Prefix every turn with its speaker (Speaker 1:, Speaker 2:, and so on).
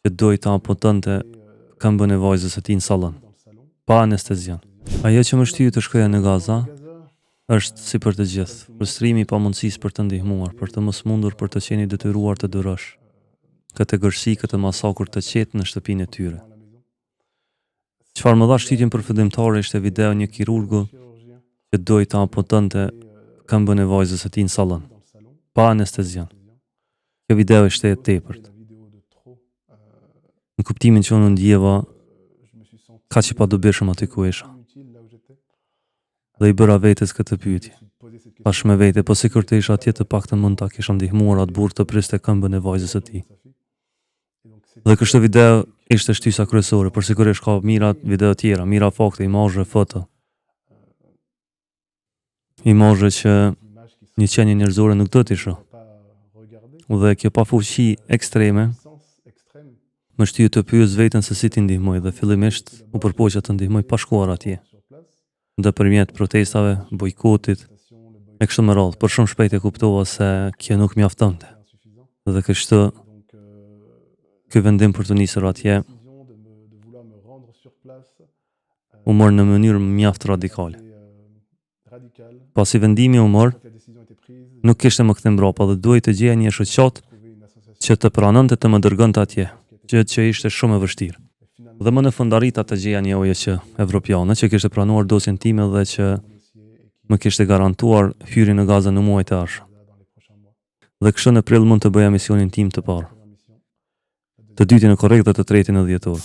Speaker 1: që doj ta amputonte këmbën e vajzës së tij në sallon, pa anestezion. Ajo që më shtyi të shkoja në Gaza është si për të gjithë, frustrimi i pamundësisë për të ndihmuar, për të mos mundur për të qenë i detyruar të durosh këtë gërsi, këtë masakur të qetë në shtëpinë e tyre. Çfarë më dha shtytjen përfundimtare ishte video një kirurgu që doj ta amputonte këmbën e vajzës së tij në sallon, pa anestezion. Kjo video ishte e tepërt. Në kuptimin që unë ndjeva kaq i padobishëm aty ku isha. Dhe i bëra vetes këtë pyetje. Pash me vete, po sikur të isha atje të paktën mund ta kisha ndihmuar atë burr të priste këmbën e vajzës së tij. Dhe kështu video ishte shtysa kryesore, por sigurisht ka mira video tjera, mira fakte, imazhe, foto. Imazhe që një qenie njerëzore nuk do t'i shoh. Dhe kjo pafuqi ekstreme më shtyi të pyes veten se si t'i ndihmoj dhe fillimisht u përpoqja të ndihmoj pa shkuar atje. Ndërmjet protestave, bojkotit, e kështu me radhë, por shumë shpejt e kuptova se kjo nuk mjaftonte. Dhe kështu ky vendim për të nisur atje u mor në mënyrë mjaft radikale. Pasi vendimi u mor, nuk kishte më kthe mbrapa dhe duhej të gjeja një shoqat që të pranonte të më dërgonte atje, gjë që ishte shumë e vështirë. Dhe më në fund arrita të gjeja një ONG evropiane që kishte pranuar dosjen time dhe që më kishte garantuar hyrje në Gazë në muajt e ardhshëm. Dhe kështu në prill mund të bëja misionin tim të parë. Të dytin në korrekt dhe të tretin në dhjetor.